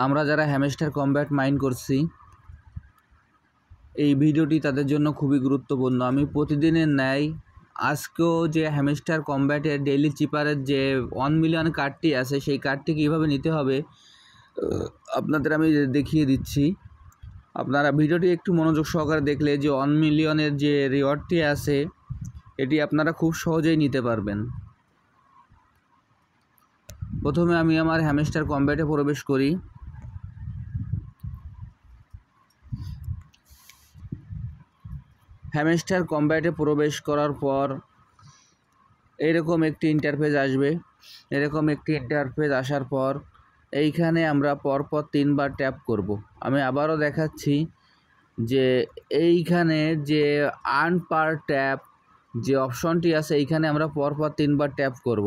আমরা যারা hamster combat mine করছি এই ভিডিওটি তাদের জন্য খুবই গুরুত্বপূর্ণ। আমি প্রতিদিনের ন্যায় আজকেও যে হ্যামস্টার কমব্যাটের ডেইলি চিপারের যে 1 মিলিয়ন কার্ডটি আছে সেই কার্ডটি কীভাবে নিতে হবে আপনাদের আমি দেখিয়ে দিচ্ছি। আপনারা ভিডিওটি একটু মনোযোগ সহকারে দেখলে যে 1 মিলিয়নের যে রিওয়ার্ডটি আছে এটি আপনারা খুব সহজেই নিতে পারবেন। প্রথমে আমি আমার হ্যামস্টার কমব্যাটে প্রবেশ করি। হ্যামস্টার কমব্যাটে প্রবেশ করার পর এরকম একটি ইন্টারফেস আসবে। এরকম একটি ইন্টারফেস আসার পর এইখানে আমরা পরপর 3 বার ট্যাপ করব। আমি আবারও দেখাচ্ছি যে এইখানে যে আর্ন পার ট্যাপ যে অপশনটি আছে এইখানে আমরা পরপর 3 বার ট্যাপ করব।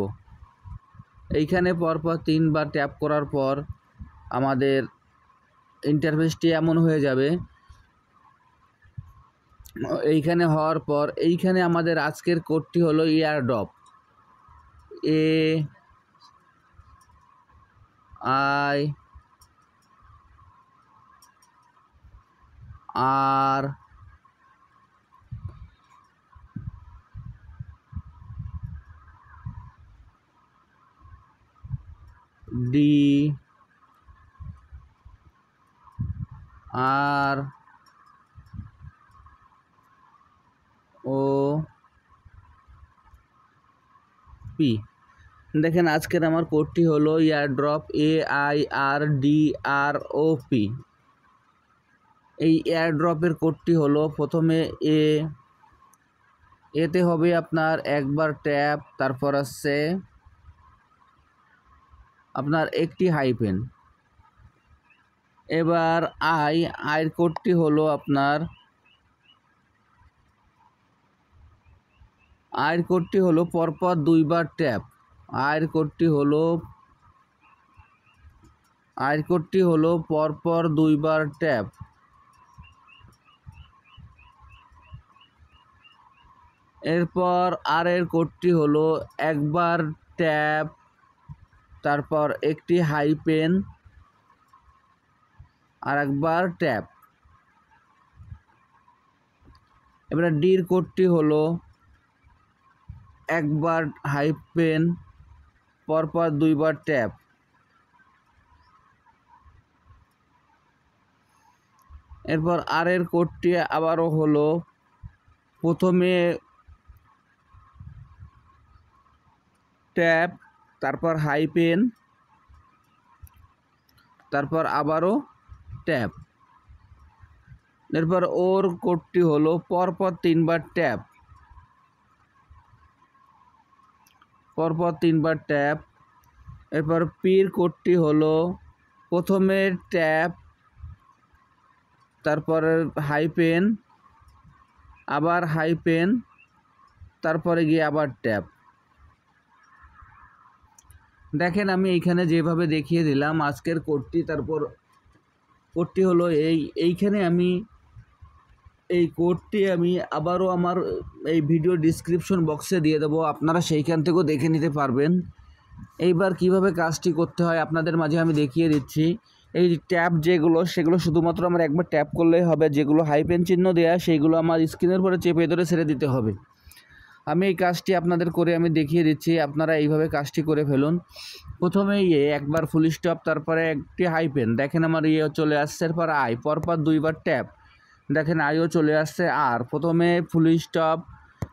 এইখানে পরপর 3 বার ট্যাপ করার পর আমাদের ইন্টারফেসটি এমন হয়ে যাবে। এইখানে হওয়ার পর এইখানে আমাদের আজকের কোডটি হলো এয়ারড্রপ AIRDROP। দেখেন আজকের আমার কোডটি হলো এয়ারড্রপ AIRDROP। এই এয়ারড্রপের কোডটি হলো প্রথমে এতে হবে আপনার একবার ট্যাপ, তারপর আসছে আপনার একটি হাইপেন। এবার আইয়ের কোডটি হলো আপনার আয়ের কোডটি হলো পরপর 2 বার ট্যাপ। আয়ের কোডটি হলো পরপর 2 বার ট্যাপ। এরপর আর এর কোডটি হলো একবার ট্যাপ, তারপর একটি হাইপেন আর একবার ট্যাপ। এবারে ডির কোডটি হলো একবার হাইপেন পরপর 2 বার ট্যাপ। এরপর আর এর কোডটি আবারও হলো প্রথমে ট্যাপ, তারপর হাইপেন, তারপর আবারও ট্যাপ। এরপর ওর কোডটি হলো পরপর 3 বার ট্যাপ, পরপর 3 বার ট্যাপ। এরপর পির কোডটি হলো প্রথমে ট্যাপ, তারপর হাইপেন, আবার হাইপেন, তারপরে গিয়ে আবার ট্যাপ। দেখেন আমি এইখানে যেভাবে দেখিয়ে দিলাম আজকের কোডটি, তারপর কোডটি হলো এইখানে আমি এই কোডটি আমি আবারও আমার এই ভিডিও ডিসক্রিপশন বক্সে দিয়ে দেবো, আপনারা সেইখান থেকেও দেখে নিতে পারবেন। এইবার কিভাবে কাজটি করতে হয় আপনাদের মাঝে আমি দেখিয়ে দিচ্ছি। এই ট্যাপ যেগুলো সেগুলো শুধুমাত্র আমার একবার ট্যাপ করলেই হবে। যেগুলো হাইপেন চিহ্ন দেওয়া সেইগুলো আমার স্ক্রিনের পরে চেপে ধরে ছেড়ে দিতে হবে। আমি এই কাজটি আপনাদের করে আমি দেখিয়ে দিচ্ছি, আপনারা এইভাবে কাজটি করে ফেলুন। প্রথমে একবার ফুল স্টপ, তারপরে একটি হাইপেন, দেখেন আমার চলে আসছে। এরপর পরপর 2 বার ট্যাপ, দেখেন আইও চলে আসছে। আর প্রথমে ফুল স্টপ,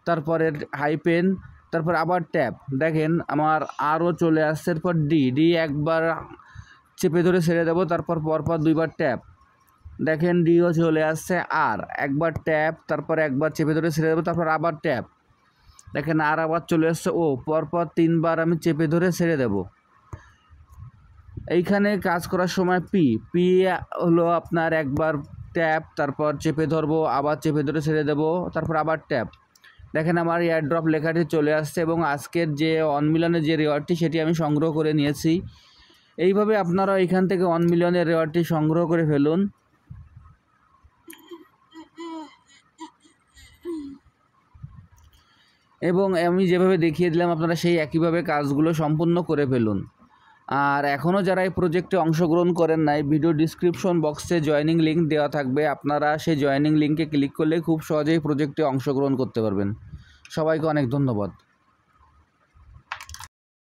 তারপরে হাইপেন, তারপর আবার ট্যাপ, দেখেন আমার আরও চলে আসছে। এরপর ডি একবার চেপে ধরে ছেড়ে দেবো, তারপর পরপর 2 বার ট্যাপ, দেখেন ডিও চলে আসছে। আর একবার ট্যাপ, তারপর একবার চেপে ধরে ছেড়ে দেবো, তারপর আবার ট্যাপ, দেখেন আর আবার চলে আসছে। পরপর 3 বার আমি চেপে ধরে ছেড়ে দেব। এইখানে কাজ করার সময় পি হলো আপনার একবার ট্যাপ, তারপর চেপে ধরবো, আবার চেপে ধরে ছেড়ে দেবো, তারপর আবার ট্যাপ। দেখেন আমার এয়ারড্রপ লেখাটি চলে আসছে এবং আজকের যে 1 মিলিয়নের যে রিওয়ার্ডটি সেটি আমি সংগ্রহ করে নিয়েছি। এইভাবে আপনারা এখান থেকে 1 মিলিয়নের রিওয়ার্ডটি সংগ্রহ করে ফেলুন। এবং আমি যেভাবে দেখিয়ে দিলাম আপনারা সেই একইভাবে কাজগুলো সম্পূর্ণ করে ফেলুন। আর এখনও যারা এই প্রজেক্টে অংশগ্রহণ করেন নাই, ভিডিও ডিসক্রিপশন বক্সে জয়েনিং লিঙ্ক দেওয়া থাকবে, আপনারা সেই জয়েনিং লিঙ্কে ক্লিক করলে খুব সহজেই প্রজেক্টে অংশগ্রহণ করতে পারবেন। সবাইকে অনেক ধন্যবাদ।